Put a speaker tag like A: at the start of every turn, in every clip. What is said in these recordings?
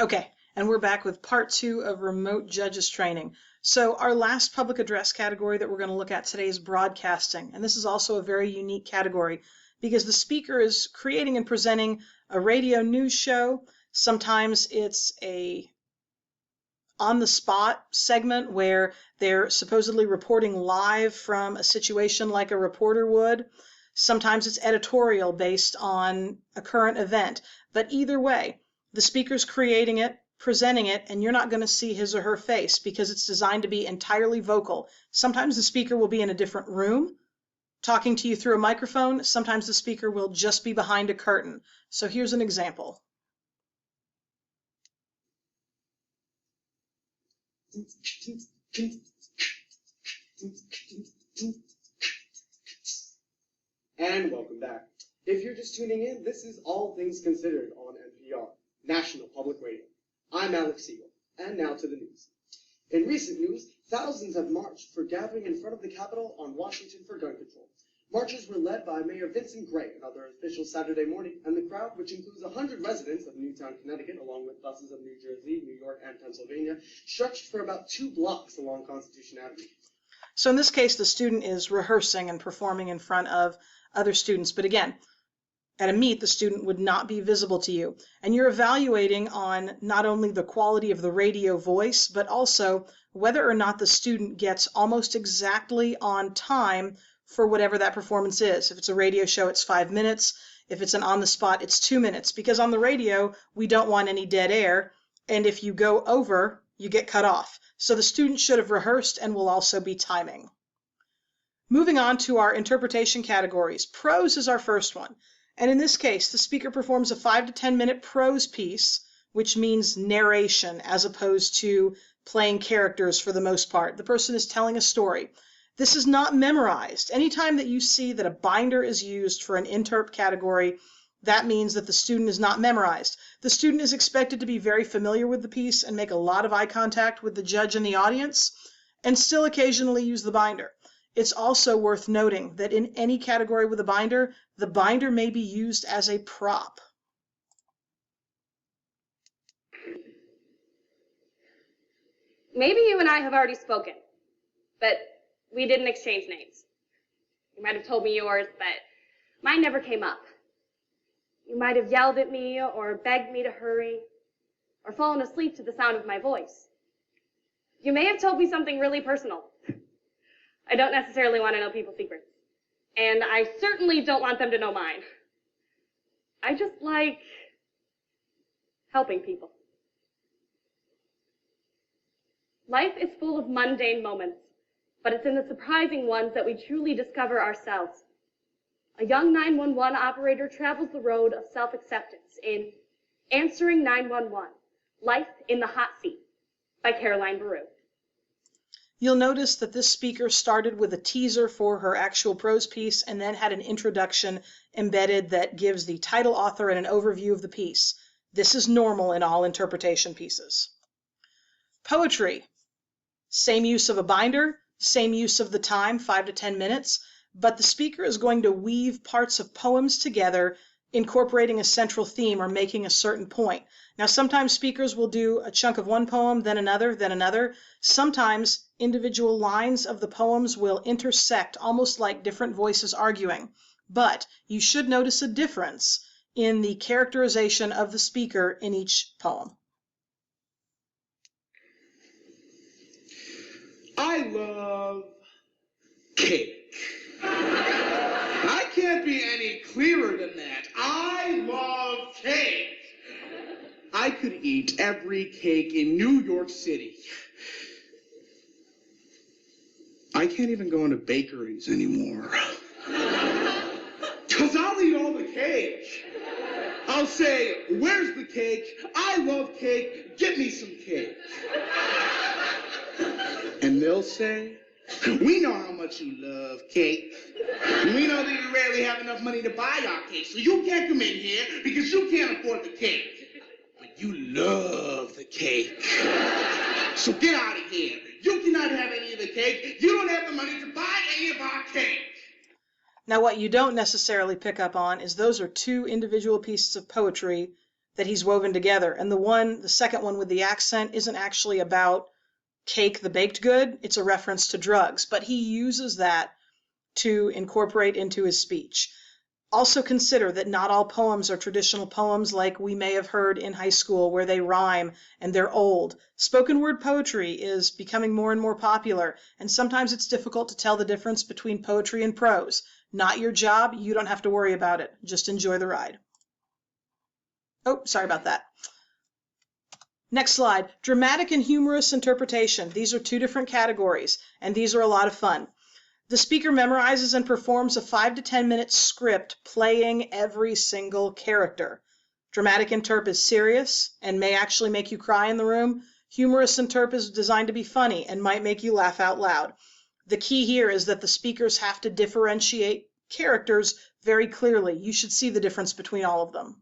A: Okay, and we're back with part 2 of remote judges training. So our last public address category that we're going to look at today is broadcasting. And this is also a very unique category because the speaker is creating and presenting a radio news show. Sometimes it's a on-the-spot segment where they're supposedly reporting live from a situation like a reporter would. Sometimes it's editorial based on a current event. But either way, the speaker's creating it, presenting it, and you're not going to see his or her face because it's designed to be entirely vocal. Sometimes the speaker will be in a different room talking to you through a microphone. Sometimes the speaker will just be behind a curtain. So here's an example.
B: And welcome back. If you're just tuning in, this is All Things Considered on NPR, National Public Radio. I'm Alex Siegel, and now to the news. In recent news, thousands have marched for gathering in front of the Capitol on Washington for gun control. Marches were led by Mayor Vincent Gray and other officials Saturday morning, and the crowd, which includes 100 residents of Newtown, Connecticut, along with buses of New Jersey, New York, and Pennsylvania, stretched for about 2 blocks along Constitution Avenue.
A: So in this case, the student is rehearsing and performing in front of other students. But again, at a meet, the student would not be visible to you. And you're evaluating on not only the quality of the radio voice, but also whether or not the student gets almost exactly on time for whatever that performance is. If it's a radio show, it's 5 minutes. If it's an on-the-spot, it's 2 minutes. Because on the radio, we don't want any dead air. And if you go over, you get cut off. So the student should have rehearsed and will also be timing. Moving on to our interpretation categories. Prose is our first one. And in this case, the speaker performs a 5 to 10 minute prose piece, which means narration as opposed to playing characters for the most part. The person is telling a story. This is not memorized. Anytime that you see that a binder is used for an Interp category, that means that the student is not memorized. The student is expected to be very familiar with the piece and make a lot of eye contact with the judge and the audience, and still occasionally use the binder. It's also worth noting that in any category with a binder, the binder may be used as a prop.
C: Maybe you and I have already spoken, but we didn't exchange names. You might have told me yours, but mine never came up. You might have yelled at me or begged me to hurry or fallen asleep to the sound of my voice. You may have told me something really personal. I don't necessarily want to know people's secrets, and I certainly don't want them to know mine. I just like helping people. Life is full of mundane moments, but it's in the surprising ones that we truly discover ourselves. A young 911 operator travels the road of self-acceptance in Answering 911, Life in the Hot Seat by Caroline Baru.
A: You'll notice that this speaker started with a teaser for her actual prose piece and then had an introduction embedded that gives the title, author, and an overview of the piece. This is normal in all interpretation pieces. Poetry. Same use of a binder, same use of the time, 5 to 10 minutes, but the speaker is going to weave parts of poems together, incorporating a central theme or making a certain point. Now, sometimes speakers will do a chunk of one poem, then another, then another. Sometimes individual lines of the poems will intersect, almost like different voices arguing. But you should notice a difference in the characterization of the speaker in each poem.
D: I love cake. I can't be any clearer than that. I love cake. I could eat every cake in New York City. I can't even go into bakeries anymore. Because I'll eat all the cake. I'll say, where's the cake? I love cake. Get me some cake. And they'll say, we know how much you love cake. We know that you rarely have enough money to buy our cake, so you can't come in here because you can't afford the cake. But you love the cake. So get out of here. You cannot have any of the cake. You don't have the money to buy any of our cake.
A: Now, what you don't necessarily pick up on is those are two individual pieces of poetry that he's woven together. And the second one with the accent isn't actually about cake, the baked good. It's a reference to drugs, but he uses that to incorporate into his speech. Also consider that not all poems are traditional poems like we may have heard in high school where they rhyme and they're old. Spoken word poetry is becoming more and more popular, and sometimes it's difficult to tell the difference between poetry and prose. Not your job. You don't have to worry about it. Just enjoy the ride. Oh, sorry about that. Next slide. Dramatic and humorous interpretation. These are two different categories, and these are a lot of fun. The speaker memorizes and performs a 5 to 10 minute script playing every single character. Dramatic interp is serious and may actually make you cry in the room. Humorous interp is designed to be funny and might make you laugh out loud. The key here is that the speakers have to differentiate characters very clearly. You should see the difference between all of them.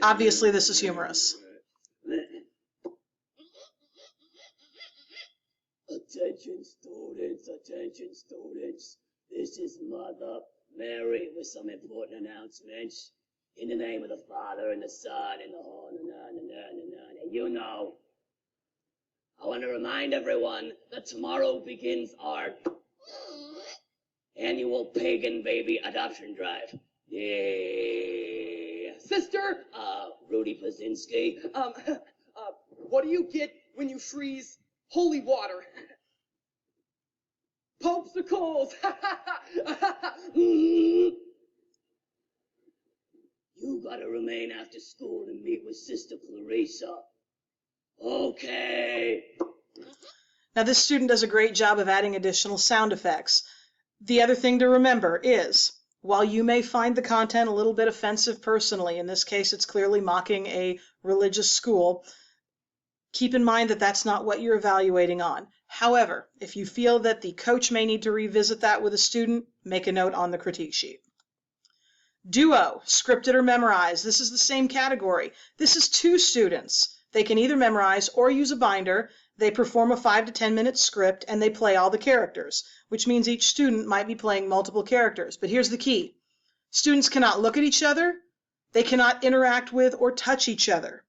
A: Obviously, this is humorous.
E: Attention students. This is Mother Mary with some important announcements. In the name of the Father and the Son and the Holy and you know, I want to remind everyone that tomorrow begins our annual pagan baby adoption drive. Yeah.
B: Sister,
E: Rudy Pazinski.
B: what do you get when you freeze holy water? Popsicles!
E: You gotta remain after school to meet with Sister Clarissa. Okay.
A: Now, this student does a great job of adding additional sound effects. The other thing to remember is, while you may find the content a little bit offensive personally, in this case it's clearly mocking a religious school, keep in mind that that's not what you're evaluating on. However, if you feel that the coach may need to revisit that with a student, make a note on the critique sheet. Duo, scripted or memorized. This is the same category. This is two students. They can either memorize or use a binder. They perform a 5 to 10 minute script and they play all the characters, which means each student might be playing multiple characters. But here's the key. Students cannot look at each other. They cannot interact with or touch each other,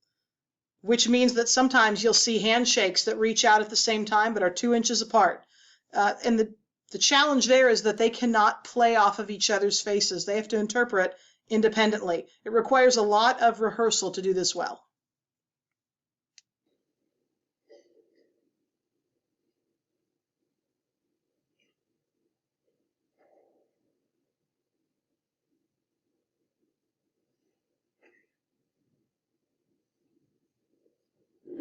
A: which means that sometimes you'll see handshakes that reach out at the same time but are 2 inches apart. And the challenge there is that they cannot play off of each other's faces. They have to interpret independently. It requires a lot of rehearsal to do this well.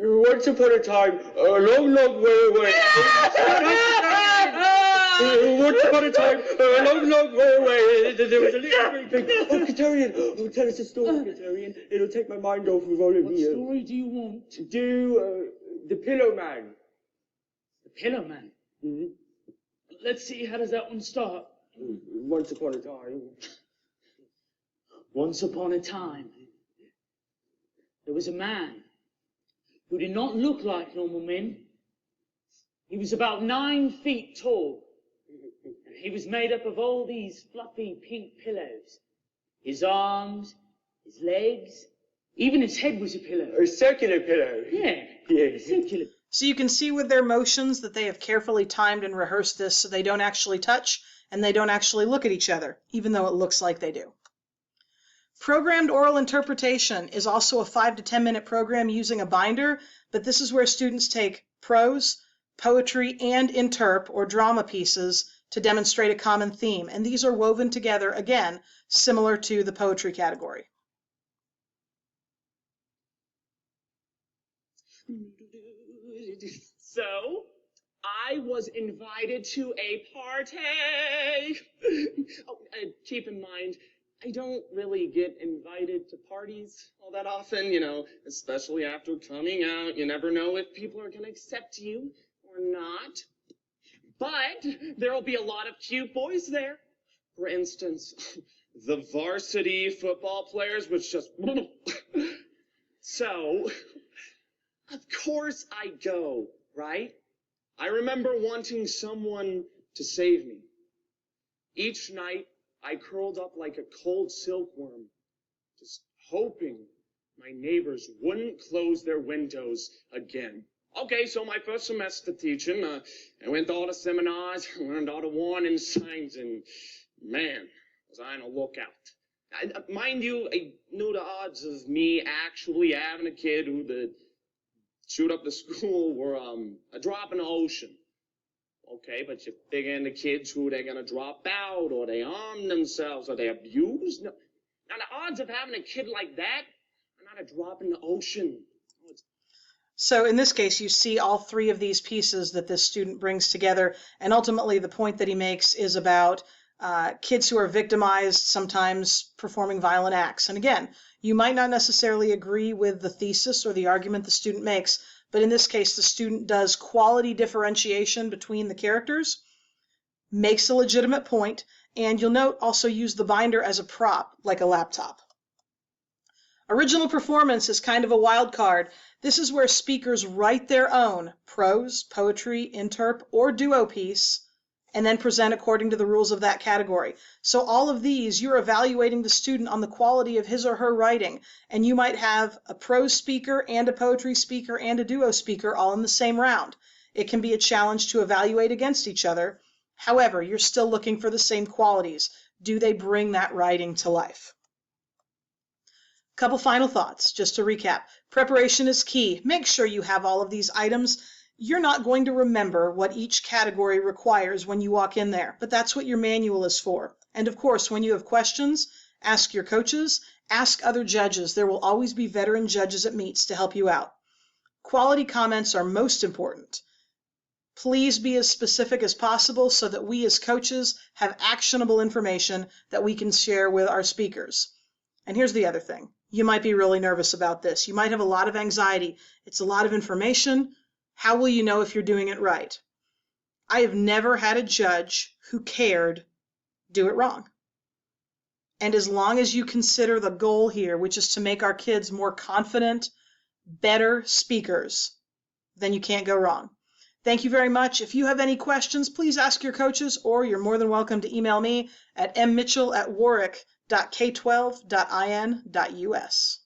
F: Once upon a time, a long, long way away. Once upon a time, a long, long way away, there was a little green pig. Oh, Katerian, oh, tell us a story, Katerian. It'll take my mind off of all of you.
G: What story do you want?
F: Do the Pillow Man.
G: The Pillow Man?
F: Mm-hmm.
G: Let's see, how does that one start?
F: Once upon a time.
G: Once upon a time, there was a man who did not look like normal men. He was about 9 feet tall. And he was made up of all these fluffy pink pillows. His arms, his legs, even his head was a pillow.
F: A circular pillow.
G: Yeah,
F: Yeah.
G: circular.
A: So you can see with their motions that they have carefully timed and rehearsed this so they don't actually touch and they don't actually look at each other, even though it looks like they do. Programmed oral interpretation is also a 5 to 10 minute program using a binder, but this is where students take prose, poetry, and interp, or drama pieces, to demonstrate a common theme. And these are woven together, again, similar to the poetry category.
H: So, I was invited to a party. Keep in mind, I don't really get invited to parties all that often, you know, especially after coming out. You never know if people are going to accept you or not. But there'll be a lot of cute boys there. For instance, the varsity football players, which just So, of course I go, right? I remember wanting someone to save me. Each night, I curled up like a cold silkworm, just hoping my neighbors wouldn't close their windows again. Okay, so my first semester teaching, I went to all the seminars, learned all the warning signs, and man, was I on a lookout. Mind you, I knew the odds of me actually having a kid who'd shoot up the school were a drop in the ocean. Okay, but you figure in the kids who they're gonna drop out, or they harm themselves, or they abuse. No. Now the odds of having a kid like that are not a drop in the ocean.
A: So in this case, you see all three of these pieces that this student brings together, and ultimately the point that he makes is about kids who are victimized, sometimes performing violent acts. And again, you might not necessarily agree with the thesis or the argument the student makes, but in this case, the student does quality differentiation between the characters, makes a legitimate point, and you'll note also use the binder as a prop, like a laptop. Original performance is kind of a wild card. This is where speakers write their own prose, poetry, interp, or duo piece, and then present according to the rules of that category. So all of these, you're evaluating the student on the quality of his or her writing, and you might have a prose speaker and a poetry speaker and a duo speaker all in the same round. It can be a challenge to evaluate against each other. However, you're still looking for the same qualities. Do they bring that writing to life? Couple final thoughts, just to recap. Preparation is key. Make sure you have all of these items. You're not going to remember what each category requires when you walk in there, but that's what your manual is for. And of course, when you have questions, ask your coaches, ask other judges. There will always be veteran judges at meets to help you out. Quality comments are most important. Please be as specific as possible so that we as coaches have actionable information that we can share with our speakers. And here's the other thing. You might be really nervous about this. You might have a lot of anxiety. It's a lot of information. How will you know if you're doing it right? I have never had a judge who cared do it wrong. And as long as you consider the goal here, which is to make our kids more confident, better speakers, then you can't go wrong. Thank you very much. If you have any questions, please ask your coaches, or you're more than welcome to email me at mmitchell@warwick.k12.in.us.